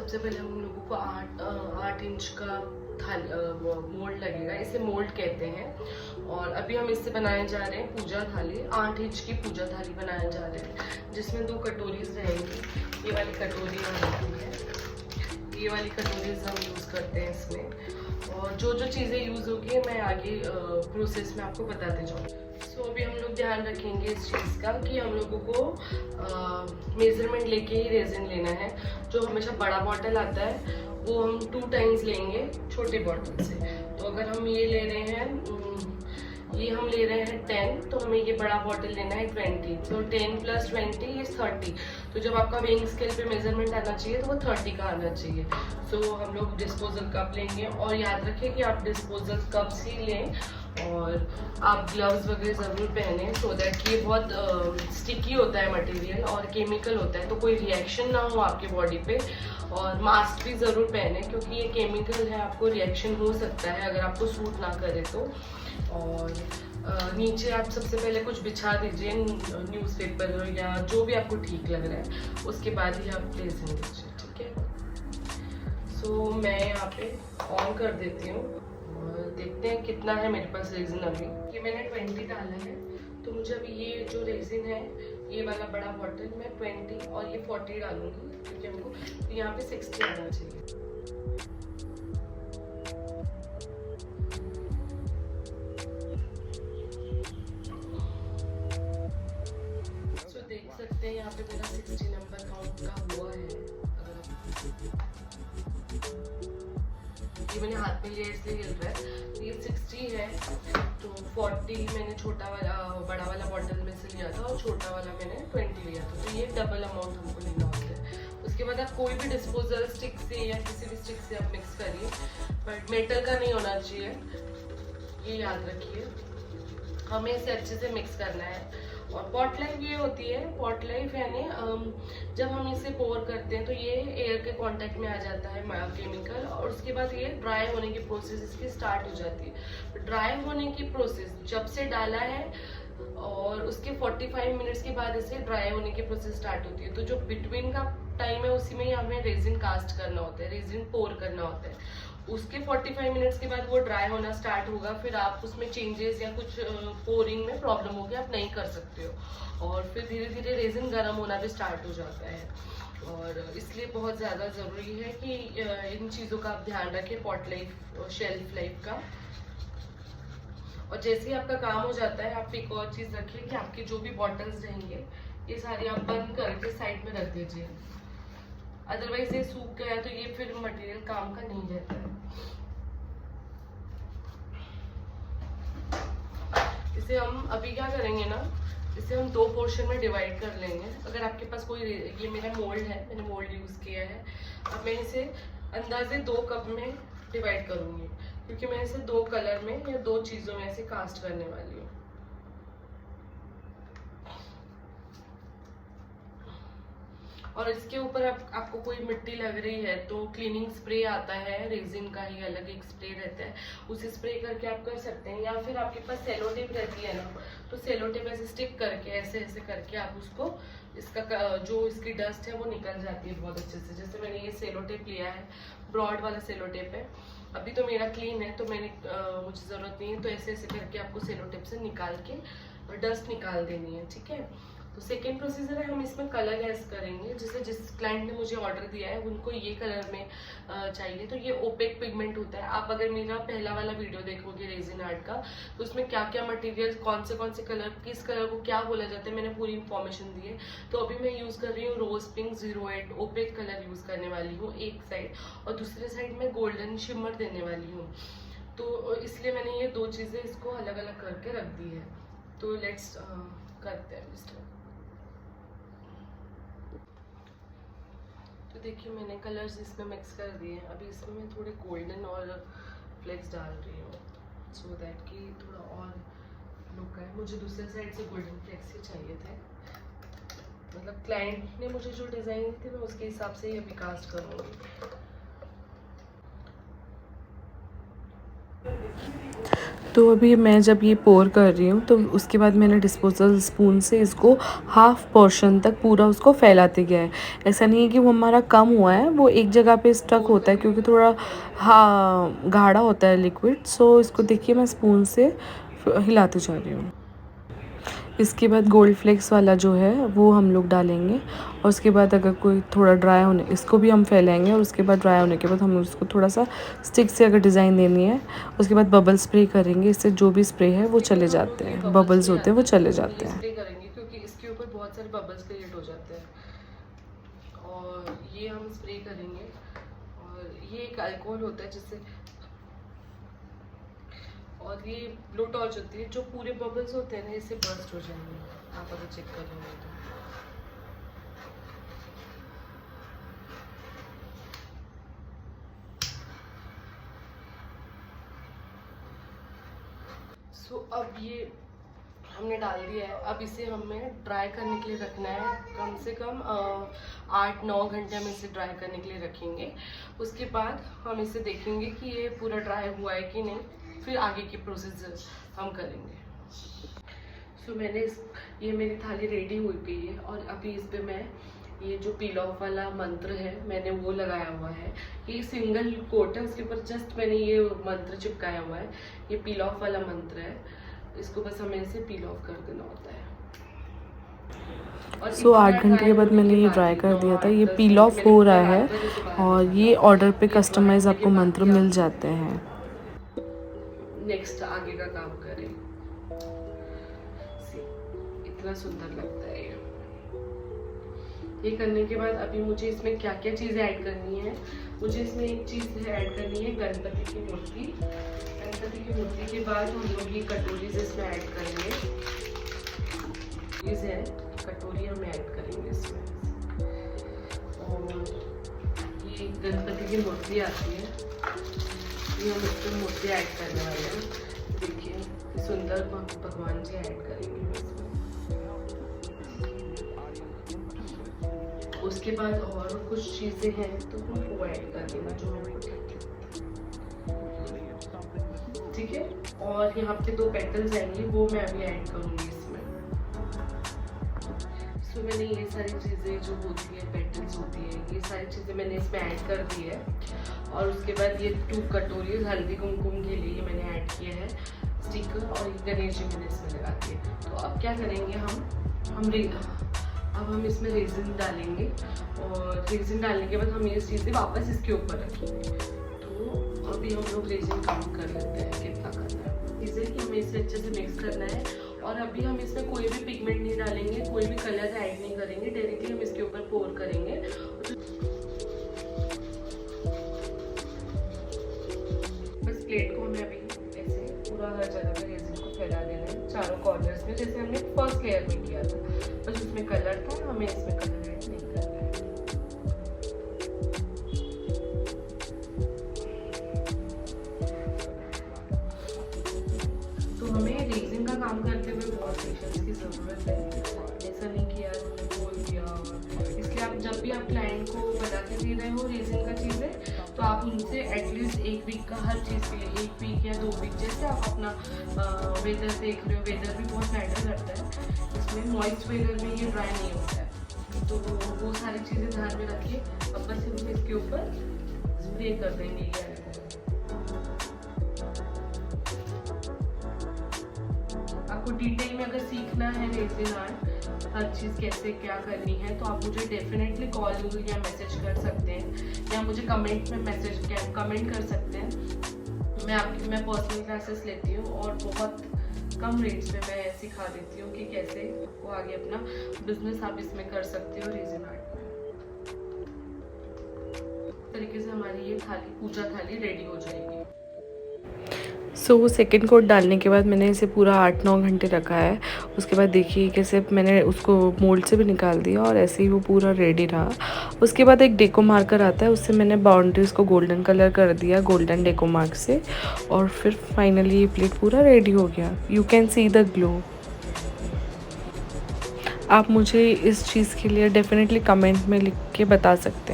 सबसे पहले हम लोगों को 8 इंच का मोल्ड लगेगा, इसे मोल्ड कहते हैं। और अभी हम इससे बनाने जा रहे हैं पूजा थाली। 8 इंच की पूजा थाली बनाने जा रहे हैं, जिसमें 2 कटोरीज रहेंगी। ये वाली कटोरी है, ये वाली कटोरीज हम यूज़ करते हैं इसमें। और जो जो चीज़ें यूज़ होगी मैं आगे प्रोसेस में आपको बताते जाऊँगी। सो अभी हम लोग ध्यान रखेंगे इस चीज़ का कि हम लोगों को मेजरमेंट लेके ही रेजिन लेना है। जो हमेशा बड़ा बॉटल आता है वो हम 2 टाइम्स लेंगे छोटे बॉटल से। तो अगर हम ये ले रहे हैं, ये हम ले रहे हैं 10, तो हमें ये बड़ा बॉटल लेना है 20। तो 10 + 20 इज 30। तो जब आपका वेइंग स्केल पे मेजरमेंट आना चाहिए तो वो 30 का आना चाहिए। सो हम लोग डिस्पोजल कप लेंगे, और याद रखें कि आप डिस्पोजल कप्स ही लें, और आप ग्लव्स वगैरह ज़रूर पहने, सो दैट कि ये बहुत स्टिकी होता है मटेरियल और केमिकल होता है, तो कोई रिएक्शन ना हो आपके बॉडी पे। और मास्क भी ज़रूर पहने, क्योंकि ये केमिकल है, आपको रिएक्शन हो सकता है अगर आपको सूट ना करे तो। और नीचे आप सबसे पहले कुछ बिछा दीजिए, न्यूज़पेपर या जो भी आपको ठीक लग रहा है, उसके बाद ही आप रेजिन दीजिए, ठीक है। सो मैं यहाँ पे ऑन कर देती हूँ और देखते हैं कितना है मेरे पास रेजिन। अभी ये मैंने 20 डाला है, तो मुझे अभी ये जो रेजिन है, ये वाला बड़ा बॉटल मैं 20 और ये 40 डालूंगी, क्योंकि हमको यहाँ पे 60 आना चाहिए। देख सकते हैं यहाँ पे मेरा 60 नंबर काउंट का हुआ है। अगर ये मैंने हाथ में लिया इसलिए हिल रहा है। ये 60 है, तो 40 मैंने बड़ा वाला बॉटल में से लिया था, और छोटा वाला मैंने 20 लिया था। तो ये डबल अमाउंट हमको लेना होता है। उसके बाद आप कोई भी डिस्पोजल स्टिक से या किसी भी स्टिक से आप मिक्स करिए, बट मेटल का नहीं होना चाहिए, ये याद रखिए। हमें इसे अच्छे से मिक्स करना है। और पॉट लाइफ ये होती है, पॉट लाइफ यानी जब हम इसे पोर करते हैं तो ये एयर के कांटेक्ट में आ जाता है केमिकल, और उसके बाद ये ड्राई होने की प्रोसेस इसकी स्टार्ट हो जाती है। ड्राई होने की प्रोसेस जब से डाला है और उसके 45 मिनट्स के बाद इसे ड्राई होने की प्रोसेस स्टार्ट होती है। तो जो बिटवीन का टाइम है उसी में ही हमें रेजिन कास्ट करना होता है, रेजिन पोर करना होता है। उसके 45 मिनट्स के बाद वो ड्राई होना स्टार्ट होगा, फिर आप उसमें चेंजेस या कुछ पोरिंग में प्रॉब्लम होगी, आप नहीं कर सकते हो। और फिर धीरे धीरे रेजिन गर्म होना भी स्टार्ट हो जाता है। और इसलिए बहुत ज़्यादा ज़रूरी है कि इन चीज़ों का आप ध्यान रखें, पॉट लाइफ, शेल्फ लाइफ का। और जैसे ही आपका काम हो जाता है, आप एक और चीज़ रखिए कि आपके जो भी बॉटल्स रहेंगे ये सारी आप बंद करके साइड में रख दीजिए। अदरवाइज ये सूख गया तो ये फिर मटेरियल काम का नहीं रहता है। इसे हम अभी क्या करेंगे ना, इसे हम 2 पोर्शन में डिवाइड कर लेंगे। अगर आपके पास कोई, ये मेरा मोल्ड है, मैंने मोल्ड यूज़ किया है। अब मैं इसे अंदाजे 2 कप में डिवाइड करूँगी, क्योंकि मैं इसे 2 कलर में या 2 चीज़ों में ऐसे कास्ट करने वाली हूँ। और इसके ऊपर आपको कोई मिट्टी लग रही है तो क्लीनिंग स्प्रे आता है, रेजिन का ही अलग एक स्प्रे रहता है, उसे स्प्रे करके आप कर सकते हैं। या फिर आपके पास सेलो टेप रहती है ना, तो सेलो टेप ऐसे स्टिक करके ऐसे ऐसे करके आप उसको, इसका जो इसकी डस्ट है वो निकल जाती है बहुत अच्छे से। जैसे मैंने ये सेलो टेप लिया है, ब्रॉड वाला सेलो टेप है। अभी तो मेरा क्लीन है तो मुझे ज़रूरत नहीं है, तो ऐसे ऐसे करके आपको सेलो टेप से निकाल के डस्ट निकाल देनी है, ठीक है। तो सेकेंड प्रोसीजर है, हम इसमें कलर गैस करेंगे। जैसे जिस क्लाइंट ने मुझे ऑर्डर दिया है उनको ये कलर में चाहिए, तो ये ओपेक पिगमेंट होता है। आप अगर मेरा पहला वाला वीडियो देखोगे रेजिन आर्ट का, तो उसमें क्या क्या मटेरियल, कौन से कलर, किस कलर को क्या बोला जाता है, मैंने पूरी इन्फॉर्मेशन दी है। तो अभी मैं यूज़ कर रही हूँ rose pink 08 opaque colour use करने वाली हूँ एक साइड, और दूसरे साइड में गोल्डन शिमर देने वाली हूँ। तो इसलिए मैंने ये 2 चीज़ें इसको अलग अलग करके रख दी है। तो लेट्स करते हैं इसको। तो देखिए मैंने कलर्स इसमें मिक्स कर दिए हैं। अभी इसमें मैं थोड़े गोल्डन और फ्लेक्स डाल रही हूँ, सो दैट कि थोड़ा और लुक आए। मुझे दूसरे साइड से गोल्डन फ्लेक्स ही चाहिए थे, मतलब क्लाइंट ने मुझे जो डिज़ाइन दी थी मैं उसके हिसाब से ही अभी कास्ट करूँगी। तो अभी मैं जब ये पोर कर रही हूँ तो उसके बाद मैंने डिस्पोजल स्पून से इसको हाफ़ पोर्शन तक पूरा उसको फैलाते गया है। ऐसा नहीं है कि वो हमारा कम हुआ है, वो एक जगह पे स्टक होता है क्योंकि थोड़ा हाँ गाढ़ा होता है लिक्विड। सो इसको देखिए मैं स्पून से हिलाते जा रही हूँ। इसके बाद गोल्ड फ्लेक्स वाला जो है वो हम लोग डालेंगे और उसके बाद अगर कोई थोड़ा ड्राई होने इसको भी हम फैलाएंगे और उसके बाद ड्राई होने के बाद हम उसको थोड़ा सा स्टिक से अगर डिज़ाइन देनी है उसके बाद बबल स्प्रे करेंगे। इससे जो भी स्प्रे है वो चले जाते हैं, बबल्स होते हैं वो चले जाते हैं। स्प्रे करेंगे क्योंकि इसके ऊपर बहुत सारे बबल्स क्रिएट हो जाते हैं और ये हम स्प्रे करेंगे। और ये एक अल्कोहल होता है जिससे, और ये ब्लो टॉर्च होती है, जो पूरे बबल्स होते हैं ना इससे बर्स्ट हो जाएंगे आप अगर चेक करेंगे तो। सो अब ये हमने डाल दिया है। अब इसे हमें ड्राई करने के लिए रखना है, कम से कम 8-9 घंटे हम इसे ड्राई करने के लिए रखेंगे। उसके बाद हम इसे देखेंगे कि ये पूरा ड्राई हुआ है कि नहीं, फिर आगे की प्रोसेस हम करेंगे। सो ये मेरी थाली रेडी हो गई है और अभी इस पर मैं ये जो पील ऑफ वाला मंत्र है मैंने वो लगाया हुआ है। ये सिंगल कोट है, उसके ऊपर जस्ट मैंने ये मंत्र चिपकाया हुआ है। ये पील ऑफ वाला मंत्र है, इसको बस हमें इसे पील ऑफ कर देना होता है। सो 8 घंटे के बाद मैंने ये ड्राई कर दिया था। ये पील ऑफ हो रहा है और ये ऑर्डर पे कस्टमाइज आपको मंत्र मिल जाते हैं। नेक्स्ट आगे का काम करें, इतना सुंदर लगता है ये करने के बाद अभी मुझे इसमें क्या क्या चीज़ें ऐड करनी है। मुझे इसमें एक चीज़ ऐड करनी है, गणपति की मूर्ति। गणपति की मूर्ति के बाद हम लोग ये कटोरी इसमें ऐड करेंगे। चीज़ है कटोरी हम ऐड करेंगे इसमें। और ये गणपति की मूर्ति आती है, ये हम इसमें मूर्ति ऐड करने वाले हैं। देखिए सुंदर भगवान जी ऐड करेंगे इसमें। उसके बाद और कुछ चीज़ें हैं तो हम वो ऐड कर देना जो हमें ठीक है। और यहाँ पे 2 पेटल्स आएंगे वो मैं अभी ऐड करूँगी इसमें। सो मैंने ये सारी चीज़ें जो होती है पेटल्स होती है ये सारी चीज़ें मैंने इसमें ऐड कर दी है। और उसके बाद ये 2 कटोरी हल्दी कुमकुम के लिए मैंने ऐड किया है स्टिकर, और ये गणेश जी मैंने इसमें लगा दिए। तो अब क्या करेंगे अब हम इसमें रेजिन डालेंगे और रेजिन डालने के बाद हम ये चीज़ें वापस इसके ऊपर रखेंगे। तो अभी हम लोग रेजिन काउंट कर लेते हैं कितना करना है। इसे कि हमें इसे अच्छे से मिक्स करना है। और अभी हम इसमें कोई भी पिगमेंट नहीं डालेंगे, कोई भी कलर ऐड नहीं करेंगे, डायरेक्टली हम इसके ऊपर पोर करेंगे। बस प्लेट को हमें अभी ऐसे पूरा हर जगह पे रेजिन को फैला देना है, चारों कॉर्नर्स में, जैसे हमने फर्स्ट लेयर में किया था। बस उसमें कलर था, हमें इसमें कलर ऐड नहीं करना है। तो हमें रेजिन का काम करते हुए बहुत पेशेंस की ज़रूरत है। ऐसा नहीं किया हमने बोल दिया। इसलिए आप जब भी आप क्लाइंट को बता के दे रहे हो रेजिन का चीज़ें, तो आप उनसे एटलीस्ट 1 वीक का हर चीज़ के लिए 1 वीक या 2 वीक, जैसे आप अपना वेदर देख रहे हो, वेदर भी बहुत मैटर करता है इसमें। मॉइस्ट वेदर में ये ड्राई नहीं होता है, तो वो सारी चीज़ें ध्यान में रखिए। अब बस हम इसके ऊपर स्प्रे कर देंगे ये। आपको डिटेल में अगर सीखना है रेजिन आर्ट, हर चीज़ कैसे क्या करनी है, तो आप मुझे डेफिनेटली कॉल या मैसेज कर सकते हैं, या मुझे कमेंट में कमेंट कर सकते हैं। मैं पर्सनल क्लासेस लेती हूँ और बहुत कम रेट्स पे मैं सिखा देती हूँ कि कैसे आपको आगे अपना बिजनेस आप इसमें कर सकते हो रेजिन आर्ट में। इस तरीके से हमारी ये थाली, पूजा थाली रेडी हो जाएगी। सो सेकंड कोट डालने के बाद मैंने इसे पूरा 8-9 घंटे रखा है। उसके बाद देखिए कैसे मैंने उसको मोल्ड से भी निकाल दिया और ऐसे ही वो पूरा रेडी रहा। उसके बाद एक डेको मार्कर आता है, उससे मैंने बाउंड्रीज़ को गोल्डन कलर कर दिया, गोल्डन डेको मार्क से। और फिर फाइनली ये प्लेट पूरा रेडी हो गया। You can see the glow. आप मुझे इस चीज़ के लिए डेफिनेटली कमेंट में लिख के बता सकते हैं।